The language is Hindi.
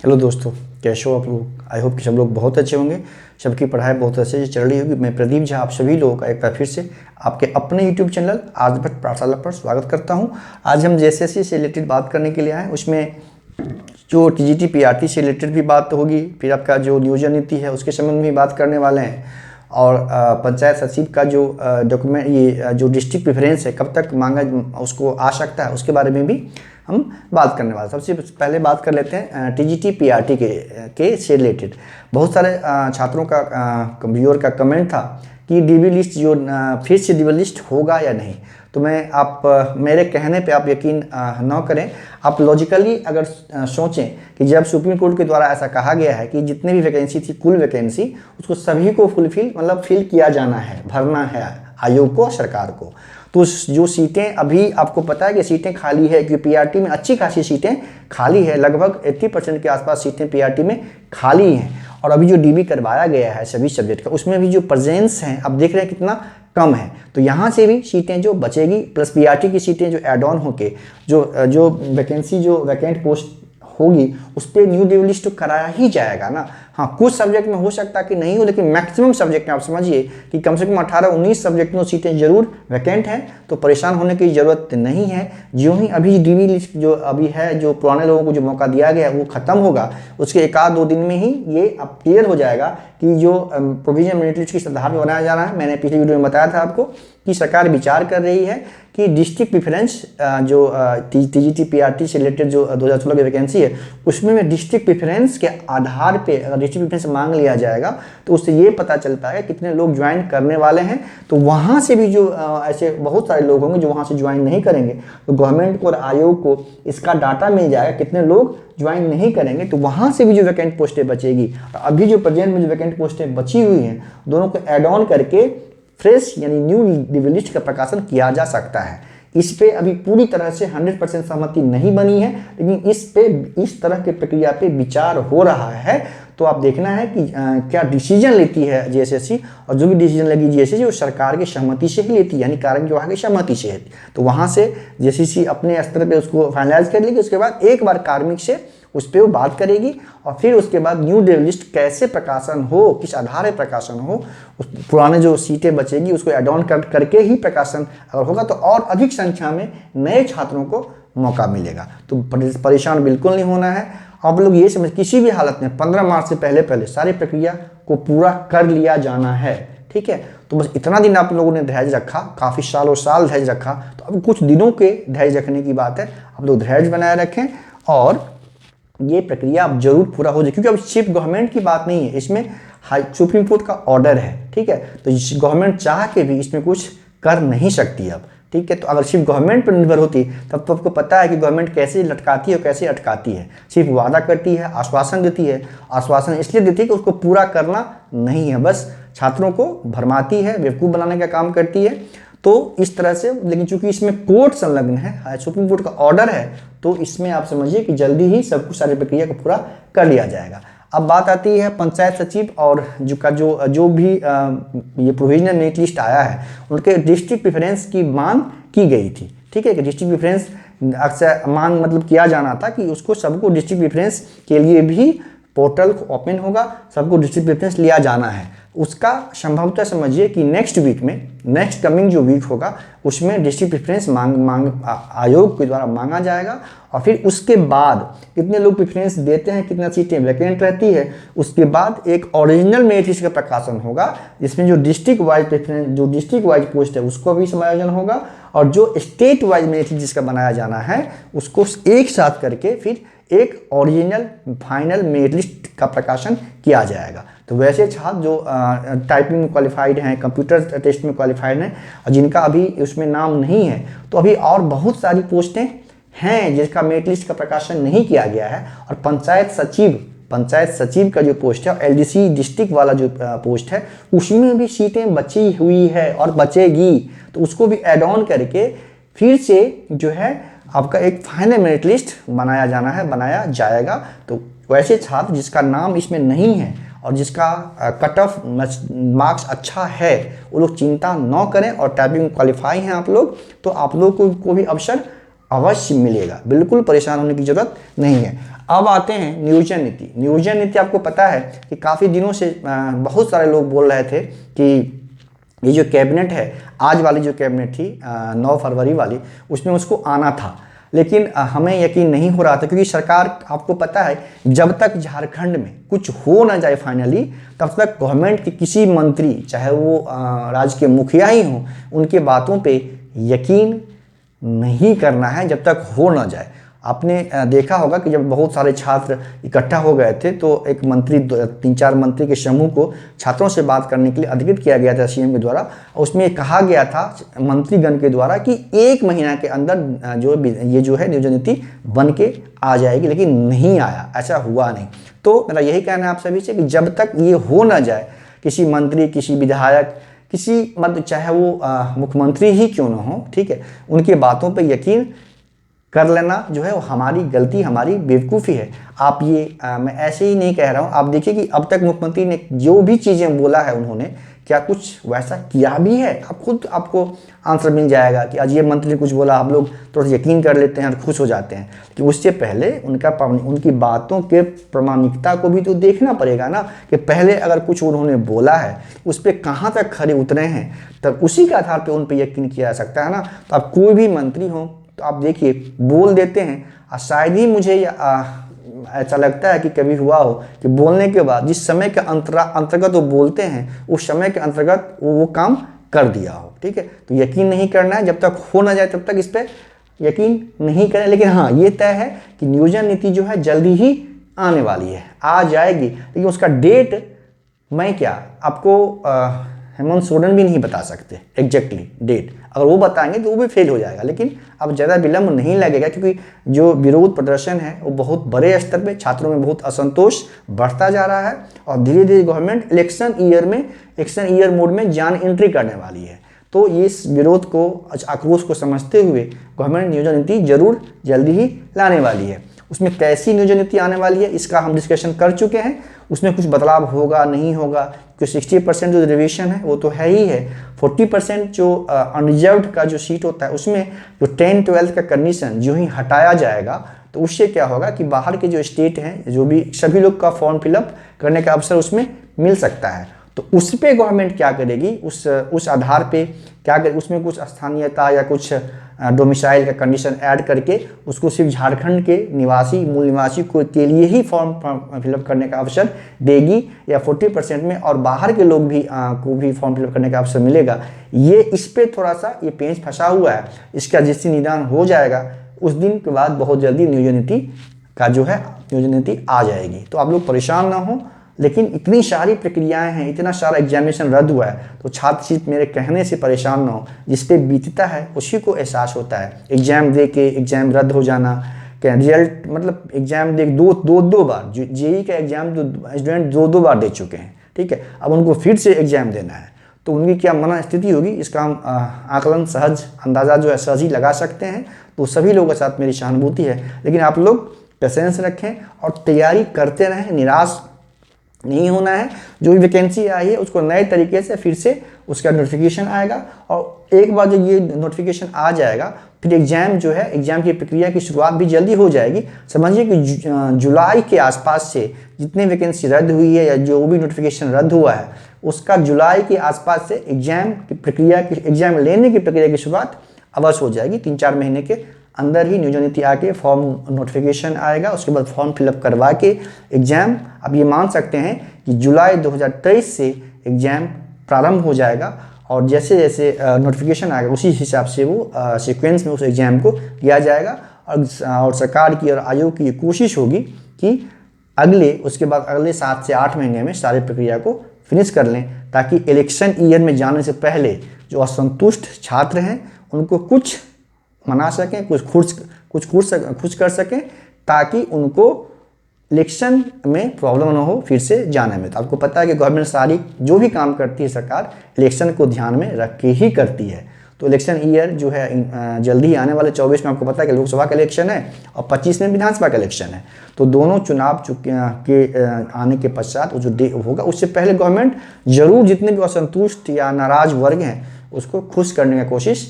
हेलो दोस्तों, कैसे हो आप लोग। आई होप कि सब लोग बहुत अच्छे होंगे। सबकी पढ़ाई बहुत अच्छे से चल रही होगी। मैं प्रदीप झा आप सभी लोगों का एक बार फिर से आपके अपने यूट्यूब चैनल आर्यभट्ट पाठशाला पर स्वागत करता हूं। आज हम जेएसएससी से रिलेटेड बात करने के लिए आए। उसमें जो टीजीटी पीआरटी से रिलेटेड भी बात होगी, फिर आपका जो नियोजन नीति है उसके संबंध में भी बात करने वाले हैं, और पंचायत सचिव का जो डॉक्यूमेंट, ये जो डिस्ट्रिक्ट प्रेफरेंस है कब तक मांगा उसको आ सकता है, उसके बारे में भी हम बात करने वाले। सबसे पहले बात कर लेते हैं टीजीटी पीआरटी के से रिलेटेड। बहुत सारे छात्रों का व्यूअर का कमेंट था कि डीबी लिस्ट जो फिर से डीबी लिस्ट होगा या नहीं। तो मैं आप मेरे कहने पे आप यकीन न करें। आप लॉजिकली अगर सोचें कि जब सुप्रीम कोर्ट के द्वारा ऐसा कहा गया है कि जितने भी वैकेंसी थी, कुल वैकेंसी, उसको सभी को फिल किया जाना है, भरना है आयोग को, सरकार को। तो जो सीटें अभी आपको पता है कि सीटें खाली है, क्योंकि पीआरटी में अच्छी खासी सीटें खाली है, लगभग 80% के आसपास सीटें पीआरटी में खाली हैं। और अभी जो डीबी करवाया गया है सभी सब्जेक्ट का, उसमें भी जो प्रेजेंस हैं आप देख रहे हैं कितना कम है। तो यहाँ से भी सीटें जो बचेगी, प्लस पीआरटी की सीटें जो एड ऑन होके जो वैकेंसी, जो वैकेंट पोस्ट होगी, उस पर न्यू डीबी लिस्ट तो कराया ही जाएगा ना। हाँ, कुछ सब्जेक्ट में हो सकता है कि नहीं हो, लेकिन मैक्सिमम सब्जेक्ट में आप समझिए कि कम से कम 18-19 सब्जेक्ट में सीटें जरूर वैकेंट हैं। तो परेशान होने की ज़रूरत नहीं है। जो ही अभी डीबी लिस्ट जो अभी है, जो पुराने लोगों को जो मौका दिया गया है वो खत्म होगा, उसके 1-2 दिन में ही ये अब क्लियर हो जाएगा कि जो प्रोविजन मेरिट लिस्ट के आधार पर बनाया जा रहा है। मैंने पिछले वीडियो में बताया था आपको कि सरकार विचार कर रही है कि डिस्ट्रिक्ट प्रेफरेंस जो टीजीटी पीआरटी से रिलेटेड जो 2016 की वैकेंसी है, उसमें डिस्ट्रिक्ट प्रेफरेंस के आधार पे अगर डिस्ट्रिक्ट प्रेफरेंस मांग लिया जाएगा तो उससे ये पता चल पाएगा कितने लोग ज्वाइन करने वाले हैं। तो वहाँ से भी जो ऐसे बहुत सारे लोग होंगे जो वहाँ से ज्वाइन नहीं करेंगे, तो गवर्नमेंट को और आयोग को इसका डाटा मिल जाएगा कितने लोग ज्वाइन नहीं करेंगे। तो वहाँ से भी जो वैकेंट पोस्टें बचेगी, अभी जो प्रेजेंट में जो वैकेंट पोस्टें बची हुई हैं, दोनों को एड ऑन करके फ्रेश यानी न्यू डीबी लिस्ट का प्रकाशन किया जा सकता है। इस पे अभी पूरी तरह से 100% सहमति नहीं बनी है, लेकिन इस तरह के प्रक्रिया पे विचार हो रहा है। तो आप देखना है कि क्या डिसीजन लेती है जेएसएससी, और जो भी डिसीजन लेगी जेएसएससी वो सरकार की सहमति से ही लेती है, यानी कार्य विभाग की सहमति से है। तो वहाँ से जेएसएससी अपने स्तर पे उसको फाइनलाइज कर लेगी। उसके बाद एक बार कार्मिक से उस पर वो बात करेगी, और फिर उसके बाद न्यू डीबी लिस्ट कैसे प्रकाशन हो, किस आधार पर प्रकाशन हो, उस पुराने जो सीटें बचेगी उसको एड ऑन करके ही प्रकाशन अगर होगा तो और अधिक संख्या में नए छात्रों को मौका मिलेगा। तो परेशान बिल्कुल नहीं होना है। आप लोग ये समझ, किसी भी हालत में 15 मार्च से पहले सारी प्रक्रिया को पूरा कर लिया जाना है, ठीक है। तो बस इतना दिन आप लोगों ने धैर्य रखा, काफ़ी सालों साल धैर्य रखा, तो अब कुछ दिनों के धैर्य रखने की बात है। आप लोग धैर्य बनाए रखें और ये प्रक्रिया अब जरूर पूरा हो जाए, क्योंकि अब सिर्फ गवर्नमेंट की बात नहीं है, इसमें सुप्रीम कोर्ट का ऑर्डर है, ठीक है। तो गवर्नमेंट चाह के भी इसमें कुछ कर नहीं सकती अब, ठीक है। तो अगर सिर्फ गवर्नमेंट पर निर्भर होती तब तो आपको पता है कि गवर्नमेंट कैसे लटकाती है और कैसे अटकाती है। सिर्फ वादा करती है, आश्वासन देती है। आश्वासन इसलिए देती है कि उसको पूरा करना नहीं है, बस छात्रों को भरमाती है, बेवकूफ़ बनाने का काम करती है। तो इस तरह से, लेकिन चूंकि इसमें कोर्ट संलग्न है, सुप्रीम कोर्ट का ऑर्डर है, तो इसमें आप समझिए कि जल्दी ही सब कुछ सारी प्रक्रिया को पूरा कर लिया जाएगा। अब बात आती है पंचायत सचिव और जो भी ये प्रोविजनल मेरिट लिस्ट आया है, उनके डिस्ट्रिक्ट प्रेफरेंस की मांग की गई थी, ठीक है। कि डिस्ट्रिक्ट प्रेफरेंस अक्सर मांग मतलब किया जाना था कि उसको सबको डिस्ट्रिक्ट प्रेफरेंस के लिए भी पोर्टल ओपन होगा, सबको डिस्ट्रिक्ट प्रेफरेंस लिया जाना है। उसका संभवतः समझिए कि नेक्स्ट वीक में, नेक्स्ट कमिंग जो वीक होगा, उसमें डिस्ट्रिक्ट प्रेफरेंस आयोग के द्वारा मांगा जाएगा। और फिर उसके बाद कितने लोग प्रेफरेंस देते हैं, कितना सीटें वैकेंट रहती है, उसके बाद एक ओरिजिनल मेरिट लिस्ट का प्रकाशन होगा, जिसमें जो डिस्ट्रिक्ट वाइज प्रेफरेंस, जो डिस्ट्रिक्ट वाइज पोस्ट है उसको भी समायोजन होगा, और जो स्टेट वाइज मेरिट लिस्ट जिसका बनाया जाना है उसको एक साथ करके फिर एक ओरिजिनल फाइनल मेरिट लिस्ट का प्रकाशन किया जाएगा। तो वैसे छात्र जो टाइपिंग में क्वालिफाइड हैं, कंप्यूटर टेस्ट में क्वालिफाइड हैं, और जिनका अभी उसमें नाम नहीं है, तो अभी और बहुत सारी पोस्टें हैं जिसका मेरिट लिस्ट का प्रकाशन नहीं किया गया है। और पंचायत सचिव का जो पोस्ट है, और एलडीसी डिस्ट्रिक्ट वाला जो पोस्ट है, उसमें भी सीटें बची हुई है और बचेगी। तो उसको भी एड ऑन करके फिर से जो है आपका एक फाइनल मेरिट लिस्ट बनाया जाएगा। तो वैसे छात्र जिसका नाम इसमें नहीं है और जिसका कट ऑफ मार्क्स अच्छा है, वो लोग चिंता न करें, और टाइपिंग क्वालिफाई हैं आप लोग, तो आप लोग को भी अवसर अवश्य मिलेगा। बिल्कुल परेशान होने की जरूरत नहीं है। अब आते हैं नियोजन नीति। नियोजन नीति आपको पता है कि काफ़ी दिनों से बहुत सारे लोग बोल रहे थे कि ये जो कैबिनेट है, आज वाली जो कैबिनेट थी 9 फरवरी वाली, उसमें उसको आना था, लेकिन हमें यकीन नहीं हो रहा था, क्योंकि सरकार, आपको पता है, जब तक झारखंड में कुछ हो ना जाए फाइनली, तब तक गवर्नमेंट के किसी मंत्री, चाहे वो राज्य के मुखिया ही हों, उनके बातों पे यकीन नहीं करना है जब तक हो ना जाए। आपने देखा होगा कि जब बहुत सारे छात्र इकट्ठा हो गए थे तो एक मंत्री, 3-4 मंत्री के समूह को छात्रों से बात करने के लिए अधिकृत किया गया था सीएम के द्वारा। उसमें कहा गया था मंत्रीगण के द्वारा कि 1 महीना के अंदर जो है नियोजन नीति बन के आ जाएगी, लेकिन नहीं आया, ऐसा हुआ नहीं। तो मेरा यही कहना है आप सभी से कि जब तक ये हो ना जाए, किसी मंत्री, किसी विधायक, किसी मतलब चाहे वो मुख्यमंत्री ही क्यों ना हो, ठीक है, उनकी बातों पर यकीन कर लेना जो है वो हमारी गलती, हमारी बेवकूफ़ी है। आप ये मैं ऐसे ही नहीं कह रहा हूँ। आप देखिए कि अब तक मुख्यमंत्री ने जो भी चीज़ें बोला है, उन्होंने क्या कुछ वैसा किया भी है? आप खुद आपको आंसर मिल जाएगा कि आज ये मंत्री ने कुछ बोला, आप लोग थोड़ा यकीन कर लेते हैं और खुश हो जाते हैं। कि उससे पहले उनकी बातों के प्रामाणिकता को भी तो देखना पड़ेगा ना, कि पहले अगर कुछ उन्होंने बोला है उस पर कहाँ तक खरे उतरे हैं, तब उसी के आधार पर उन पर यकीन किया जा सकता है ना। तो आप कोई भी मंत्री हो तो आप देखिए बोल देते हैं, शायद ही मुझे ऐसा लगता है कि कभी हुआ हो कि बोलने के बाद जिस समय के अंतर्गत वो बोलते हैं, उस समय के अंतर्गत वो काम कर दिया हो, ठीक है। तो यकीन नहीं करना है, जब तक हो ना जाए तब तक इस पर यकीन नहीं करें। लेकिन हाँ, ये तय है कि नियोजन नीति जो है जल्दी ही आने वाली है, आ जाएगी, लेकिन उसका डेट मैं क्या आपको हेमंत सोरेन भी नहीं बता सकते एग्जैक्टली डेट। अगर वो बताएंगे तो वो भी फेल हो जाएगा। लेकिन अब ज़्यादा विलंब नहीं लगेगा, क्योंकि जो विरोध प्रदर्शन है वो बहुत बड़े स्तर पे, छात्रों में बहुत असंतोष बढ़ता जा रहा है, और धीरे धीरे गवर्नमेंट इलेक्शन ईयर मोड में जान एंट्री करने वाली है। तो इस विरोध को, आक्रोश को समझते हुए गवर्नमेंट नियोजन नीति जरूर जल्दी ही लाने वाली है। उसमें कैसी नियोजन नीति आने वाली है इसका हम डिस्कशन कर चुके हैं। उसमें कुछ बदलाव होगा नहीं होगा, क्योंकि 60% जो रिजर्वेशन है वो तो है ही है। 40% जो अनरिजर्व्ड का जो सीट होता है, उसमें जो 10-12 का कंडीशन जो ही हटाया जाएगा, तो उससे क्या होगा कि बाहर के जो स्टेट हैं, जो भी सभी लोग का फॉर्म फिलअप करने का अवसर उसमें मिल सकता है। तो उस पर गवर्नमेंट क्या करेगी, उस आधार पे क्या करेगी, उसमें कुछ स्थानीयता या कुछ डोमिसाइल का कंडीशन ऐड करके उसको सिर्फ झारखंड के मूल निवासी के लिए ही फॉर्म फिलअप करने का अवसर देगी, या 40% में और बाहर के लोग भी को भी फॉर्म फिलअप करने का अवसर मिलेगा। ये इस पर थोड़ा सा ये पेंच फंसा हुआ है। इसका जिस दिन निदान हो जाएगा उस दिन के बाद बहुत जल्दी नियोजन नीति आ जाएगी। तो आप लोग परेशान ना हो, लेकिन इतनी सारी प्रक्रियाएं हैं, इतना सारा एग्जामिनेशन रद्द हुआ है, तो छात्र सिर्फ मेरे कहने से परेशान ना हो। जिस पे बीतता है उसी को एहसास होता है। एग्जाम दे के एग्जाम रद्द हो जाना, क्या रिजल्ट, मतलब एग्जाम दे दो बार जेईई का एग्जाम जो स्टूडेंट 2 बार दे चुके हैं, ठीक है, अब उनको फिर से एग्जाम देना है, तो उनकी क्या मन स्थिति होगी, इसका हम आकलन अंदाज़ा जो है सहज ही लगा सकते हैं। तो सभी लोगों के साथ मेरी सहानुभूति है, लेकिन आप लोग पेशेंस रखें और तैयारी करते रहें, निराश नहीं होना है। जो भी वैकेंसी आई है उसको नए तरीके से फिर से उसका नोटिफिकेशन आएगा, और एक बार जब ये नोटिफिकेशन आ जाएगा फिर एग्जाम जो है, एग्जाम की प्रक्रिया की शुरुआत भी जल्दी हो जाएगी। समझिए कि जुलाई के आसपास से जितनी वैकेंसी रद्द हुई है या जो भी नोटिफिकेशन रद्द हुआ है, उसका जुलाई के आसपास से एग्जाम लेने की प्रक्रिया की शुरुआत अवश्य हो जाएगी। 3-4 महीने के अंदर ही नियोजन नीति आके फॉर्म नोटिफिकेशन आएगा, उसके बाद फॉर्म फिलअप करवा के एग्जाम, अब ये मान सकते हैं कि जुलाई 2023 से एग्जाम प्रारंभ हो जाएगा, और जैसे जैसे नोटिफिकेशन आएगा उसी हिसाब से वो सीक्वेंस में उस एग्जाम को दिया जाएगा। और सरकार की और आयोग की ये कोशिश होगी कि उसके बाद अगले 7 से 8 महीने में सारी प्रक्रिया को फिनिश कर लें, ताकि इलेक्शन ईयर में जाने से पहले जो असंतुष्ट छात्र हैं उनको कुछ मना सकें, कुछ खुश कर सकें, ताकि उनको इलेक्शन में प्रॉब्लम ना हो फिर से जाने में। तो आपको पता है कि गवर्नमेंट सारी जो भी काम करती है सरकार इलेक्शन को ध्यान में रख के ही करती है। तो इलेक्शन ईयर जो है जल्दी ही आने वाले 24 में आपको पता है कि लोकसभा का इलेक्शन है और 25 में विधानसभा का इलेक्शन है। तो दोनों चुनाव के आने के पश्चात जो डे होगा उससे पहले गवर्नमेंट जरूर जितने भी असंतुष्ट या नाराज वर्ग हैं उसको खुश करने की कोशिश